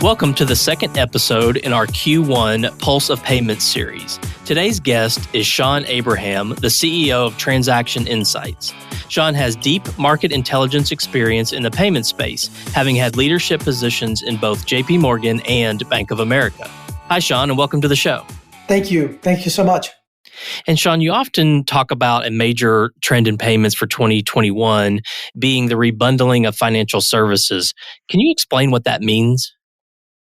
Welcome to the second episode in our Q1 Pulse of Payments series. Today's guest is Shaun Abraham, the CEO of Transaction Insights. Shaun has deep market intelligence experience in the payment space, having had leadership positions in both JP Morgan and Bank of America. Hi, Shaun, and welcome to the show. Thank you. Thank you so much. And Shaun, you often talk about a major trend in payments for 2021 being the rebundling of financial services. Can you explain what that means?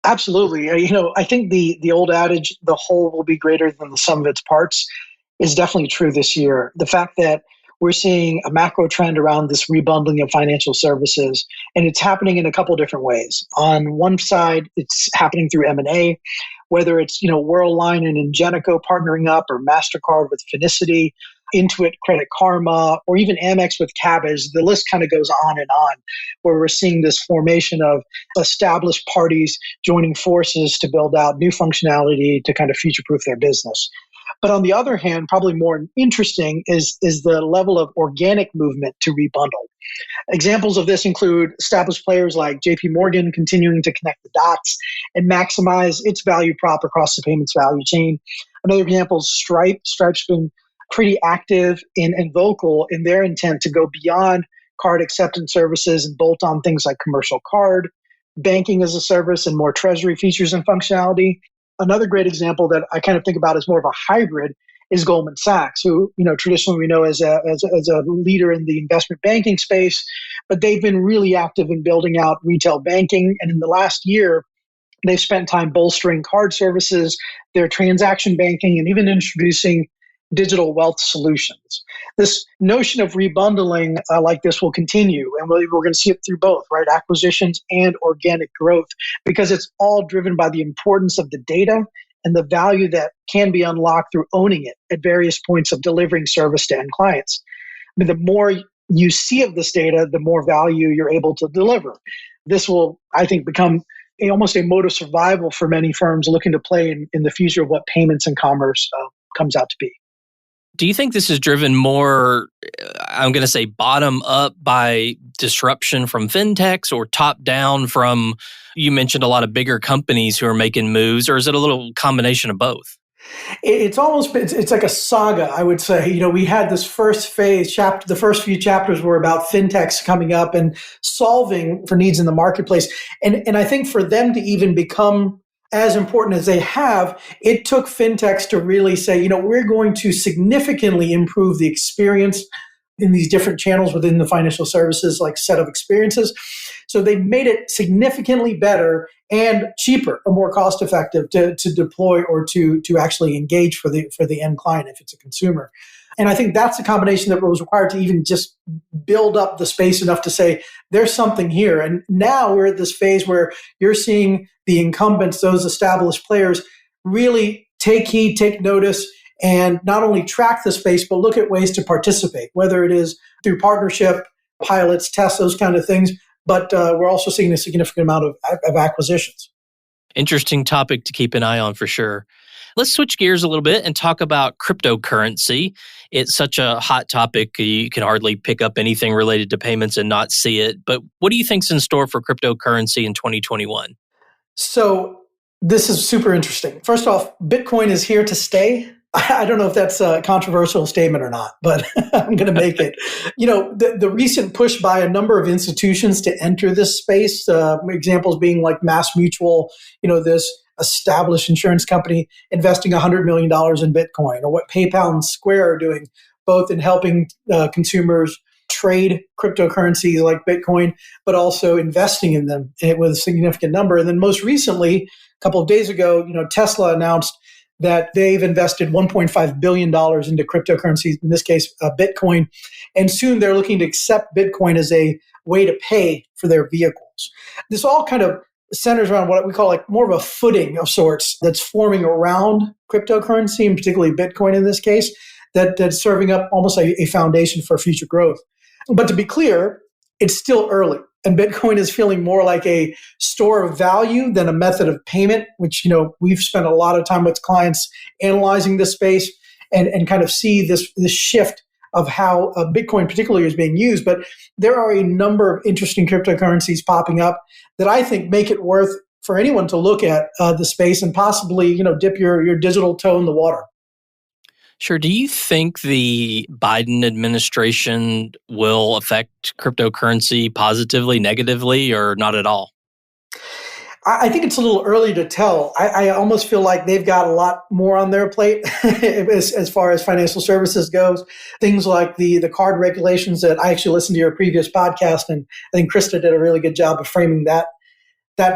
Absolutely. I think the old adage, the whole will be greater than the sum of its parts, is definitely true this year. The fact that we're seeing a macro trend around this rebundling of financial services, and it's happening in a couple different ways. On one side, it's happening through M&A, whether it's Worldline and Ingenico partnering up, or MasterCard with Finicity, Intuit, Credit Karma, or even Amex with Cabbage. The list kind of goes on and on, where we're seeing this formation of established parties joining forces to build out new functionality to kind of future-proof their business. But on the other hand, probably more interesting is the level of organic movement to rebundle. Examples of this include established players like JP Morgan continuing to connect the dots and maximize its value prop across the payments value chain. Another example is Stripe. Stripe's been pretty active and vocal in their intent to go beyond card acceptance services and bolt on things like commercial card, banking as a service, and more treasury features and functionality. Another great example that I kind of think about as more of a hybrid is Goldman Sachs, who traditionally we know as a leader in the investment banking space, but they've been really active in building out retail banking. And in the last year, they've spent time bolstering card services, their transaction banking, and even introducing digital wealth solutions. This notion of rebundling like this will continue, and we're going to see it through both, right? Acquisitions and organic growth, because it's all driven by the importance of the data and the value that can be unlocked through owning it at various points of delivering service to end clients. I mean, the more you see of this data, the more value you're able to deliver. This will, I think, become almost a mode of survival for many firms looking to play in the future of what payments and commerce comes out to be. Do you think this is driven more, I'm going to say, bottom up by disruption from fintechs, or top down from, you mentioned a lot of bigger companies who are making moves, or is it a little combination of both? It's like a saga, I would say. We had this first phase, the first few chapters were about fintechs coming up and solving for needs in the marketplace. And I think for them to even become as important as they have, it took fintechs to really say, we're going to significantly improve the experience in these different channels within the financial services, like set of experiences. So they made it significantly better and cheaper or more cost effective to deploy or to actually engage for the end client if it's a consumer. And I think that's a combination that was required to even just build up the space enough to say, there's something here. And now we're at this phase where you're seeing the incumbents, those established players, really take heed, take notice, and not only track the space, but look at ways to participate, whether it is through partnership, pilots, tests, those kind of things. But we're also seeing a significant amount of acquisitions. Interesting topic to keep an eye on for sure. Let's switch gears a little bit and talk about cryptocurrency. It's such a hot topic. You can hardly pick up anything related to payments and not see it. But what do you think's in store for cryptocurrency in 2021? So this is super interesting. First off, Bitcoin is here to stay. I don't know if that's a controversial statement or not, but I'm going to make it. The recent push by a number of institutions to enter this space, examples being like Mass Mutual, this established insurance company investing $100 million in Bitcoin, or what PayPal and Square are doing, both in helping consumers trade cryptocurrencies like Bitcoin, but also investing in them with a significant number. And then most recently, a couple of days ago, Tesla announced that they've invested $1.5 billion into cryptocurrencies, in this case, Bitcoin. And soon they're looking to accept Bitcoin as a way to pay for their vehicles. This all kind of centers around what we call like more of a footing of sorts that's forming around cryptocurrency, and particularly Bitcoin in this case, that's serving up almost a foundation for future growth. But to be clear, it's still early. And Bitcoin is feeling more like a store of value than a method of payment, which, we've spent a lot of time with clients analyzing this space and kind of see this shift of how Bitcoin particularly is being used. But there are a number of interesting cryptocurrencies popping up that I think make it worth for anyone to look at the space and possibly, dip your digital toe in the water. Sure. Do you think the Biden administration will affect cryptocurrency positively, negatively, or not at all? I think it's a little early to tell. I almost feel like they've got a lot more on their plate as far as financial services goes. Things like the card regulations that I actually listened to your previous podcast, and I think Krista did a really good job of framing that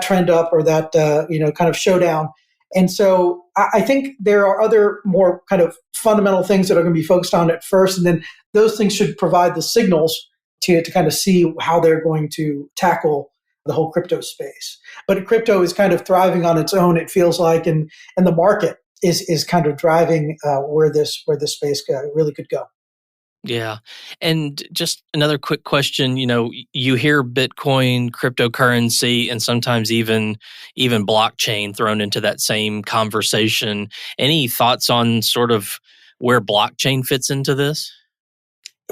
trend up, or that kind of showdown. And so I think there are other more kind of fundamental things that are going to be focused on at first, and then those things should provide the signals to kind of see how they're going to tackle the whole crypto space. But crypto is kind of thriving on its own, it feels like, and the market is kind of driving where this space really could go. Yeah. And just another quick question, you hear Bitcoin, cryptocurrency, and sometimes even blockchain thrown into that same conversation. Any thoughts on sort of where blockchain fits into this?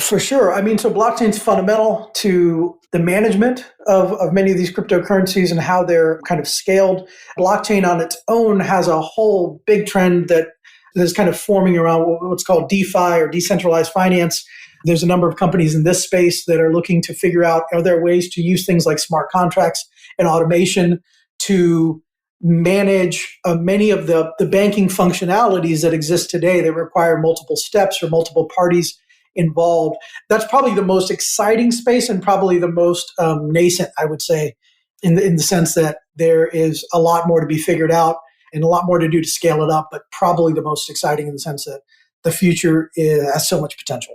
For sure. I mean, so blockchain's fundamental to the management of many of these cryptocurrencies and how they're kind of scaled. Blockchain on its own has a whole big trend that is kind of forming around what's called DeFi, or decentralized finance. There's a number of companies in this space that are looking to figure out, are there ways to use things like smart contracts and automation to manage many of the banking functionalities that exist today that require multiple steps or multiple parties involved. That's probably the most exciting space, and probably the most nascent, I would say, in the sense that there is a lot more to be figured out and a lot more to do to scale it up, but probably the most exciting in the sense that the future has so much potential.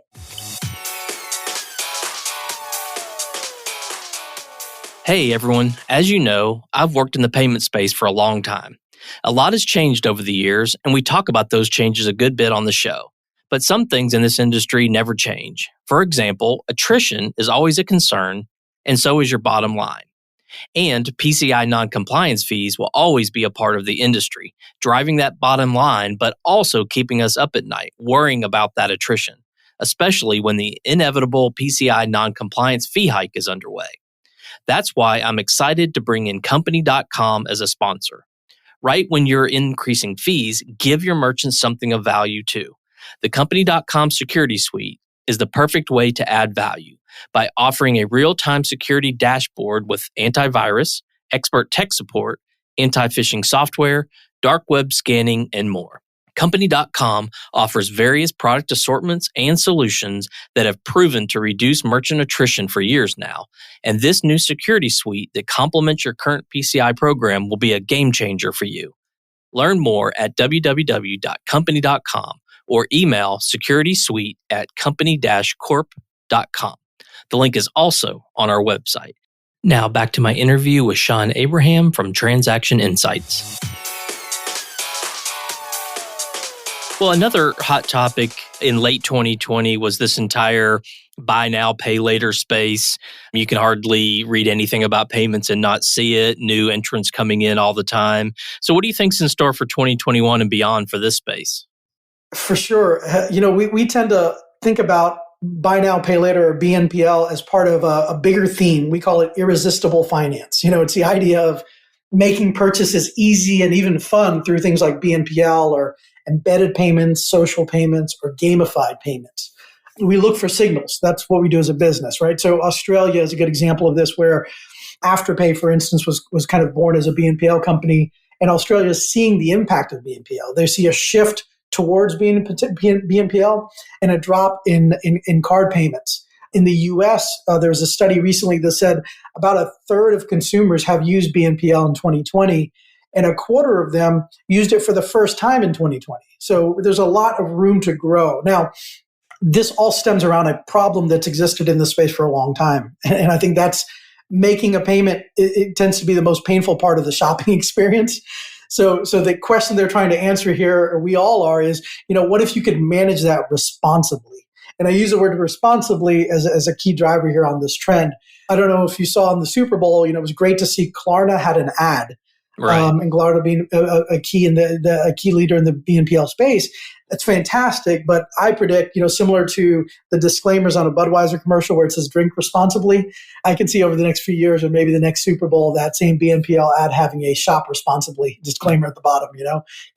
Hey, everyone. As you know, I've worked in the payment space for a long time. A lot has changed over the years, and we talk about those changes a good bit on the show. But some things in this industry never change. For example, attrition is always a concern, and so is your bottom line. And PCI non-compliance fees will always be a part of the industry, driving that bottom line, but also keeping us up at night, worrying about that attrition, especially when the inevitable PCI non-compliance fee hike is underway. That's why I'm excited to bring in Company.com as a sponsor. Right when you're increasing fees, give your merchants something of value too. The Company.com Security Suite is the perfect way to add value by offering a real-time security dashboard with antivirus, expert tech support, anti-phishing software, dark web scanning, and more. Company.com offers various product assortments and solutions that have proven to reduce merchant attrition for years now, and this new security suite that complements your current PCI program will be a game changer for you. Learn more at www.company.com or email securitysuite@company-corp.com. The link is also on our website. Now back to my interview with Shaun Abraham from Transaction Insights. Well, another hot topic in late 2020 was this entire buy now, pay later space. You can hardly read anything about payments and not see it. New entrants coming in all the time. So what do you think's in store for 2021 and beyond for this space? For sure. We tend to think about buy now, pay later, or BNPL as part of a bigger theme. We call it irresistible finance. It's the idea of making purchases easy and even fun through things like BNPL or embedded payments, social payments, or gamified payments. We look for signals. That's what we do as a business, right? So Australia is a good example of this, where Afterpay, for instance, was kind of born as a BNPL company, and Australia is seeing the impact of BNPL. They see a shift towards BNPL and a drop in card payments. In the US, there was a study recently that said about a third of consumers have used BNPL in 2020, and a quarter of them used it for the first time in 2020. So there's a lot of room to grow. Now, this all stems around a problem that's existed in the space for a long time. And I think that's making a payment. It tends to be the most painful part of the shopping experience. So the question they're trying to answer here, or we all are, is, what if you could manage that responsibly? And I use the word responsibly as a key driver here on this trend. I don't know if you saw in the Super Bowl, it was great to see Klarna had an ad Right. and Gallardo being a key in a key leader in the BNPL space. That's fantastic, but I predict, similar to the disclaimers on a Budweiser commercial where it says "drink responsibly," I can see over the next few years, or maybe the next Super Bowl, that same BNPL ad having a "shop responsibly" disclaimer at the bottom.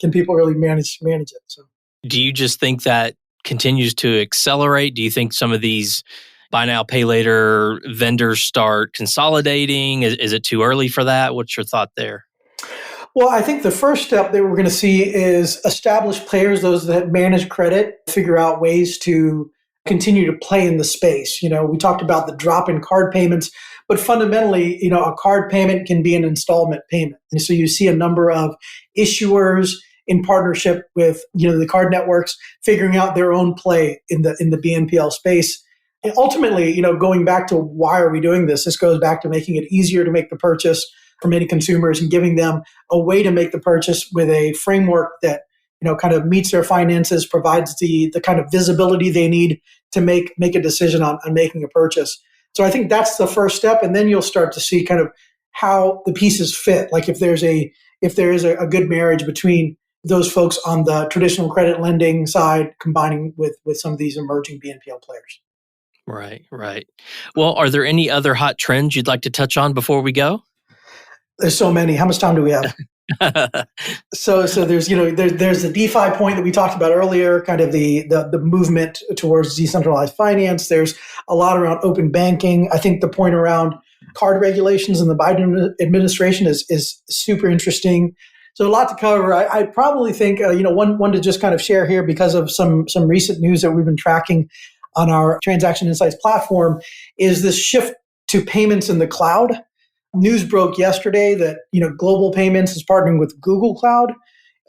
Can people really manage it? So, do you just think that continues to accelerate? Do you think some of these buy now, pay later vendors start consolidating? Is it too early for that? What's your thought there? well, I think the first step that we're going to see is established players, those that manage credit, figure out ways to continue to play in the space. We talked about the drop in card payments, but fundamentally, a card payment can be an installment payment. And so you see a number of issuers in partnership with, the card networks figuring out their own play in the BNPL space. And ultimately, going back to why are we doing this? This goes back to making it easier to make the purchase for many consumers and giving them a way to make the purchase with a framework that kind of meets their finances, provides the kind of visibility they need to make a decision on making a purchase. So I think that's the first step, and then you'll start to see kind of how the pieces fit. Like if there is a good marriage between those folks on the traditional credit lending side combining with some of these emerging BNPL players. Right. Well, are there any other hot trends you'd like to touch on before we go? There's so many. How much time do we have? So there's there's the DeFi point that we talked about earlier, kind of the movement towards decentralized finance. There's a lot around open banking. I think the point around card regulations in the Biden administration is super interesting. So a lot to cover. I probably think one to just kind of share here because of some recent news that we've been tracking on our Transaction Insights platform is this shift to payments in the cloud. News broke yesterday that Global Payments is partnering with Google Cloud,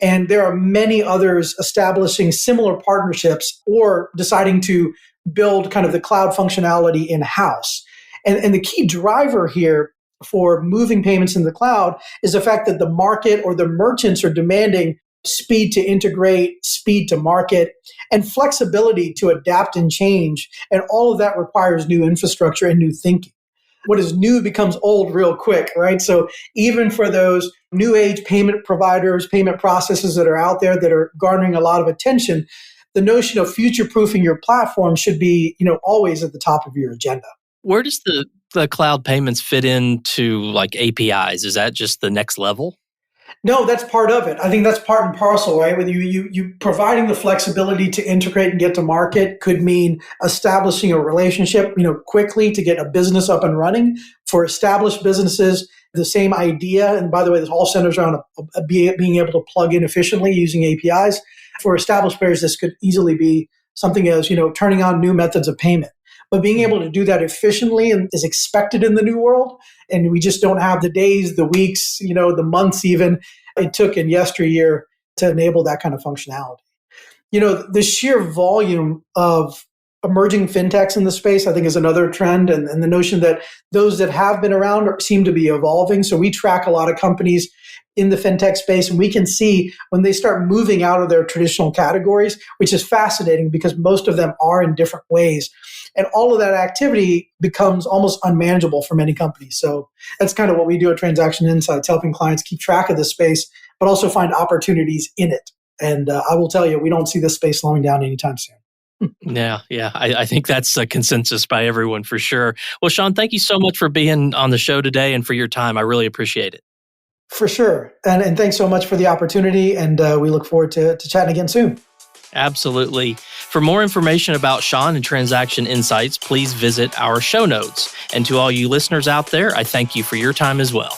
and there are many others establishing similar partnerships or deciding to build kind of the cloud functionality in-house. And the key driver here for moving payments in the cloud is the fact that the market or the merchants are demanding speed to integrate, speed to market, and flexibility to adapt and change. And all of that requires new infrastructure and new thinking. What is new becomes old real quick, right? So even for those new age payment providers, payment processes that are out there that are garnering a lot of attention, the notion of future-proofing your platform should be, always at the top of your agenda. Where does the cloud payments fit into like APIs? Is that just the next level? No, that's part of it. I think that's part and parcel, right? With you providing the flexibility to integrate and get to market could mean establishing a relationship, quickly to get a business up and running. For established businesses, the same idea. And by the way, this all centers around being able to plug in efficiently using APIs. For established players, this could easily be something as, turning on new methods of payment. But being able to do that efficiently is expected in the new world. And we just don't have the days, the weeks, the months even it took in yesteryear to enable that kind of functionality. The sheer volume of emerging fintechs in the space, I think, is another trend. And the notion that those that have been around seem to be evolving. So we track a lot of companies in the fintech space, and we can see when they start moving out of their traditional categories, which is fascinating because most of them are in different ways. And all of that activity becomes almost unmanageable for many companies. So that's kind of what we do at Transaction Insights, helping clients keep track of the space, but also find opportunities in it. And I will tell you, we don't see this space slowing down anytime soon. Yeah. I think that's a consensus by everyone for sure. Well, Shaun, thank you so much for being on the show today and for your time. I really appreciate it. For sure. And thanks so much for the opportunity. And we look forward to chatting again soon. Absolutely. For more information about Shaun and Transaction Insights, please visit our show notes. And to all you listeners out there, I thank you for your time as well.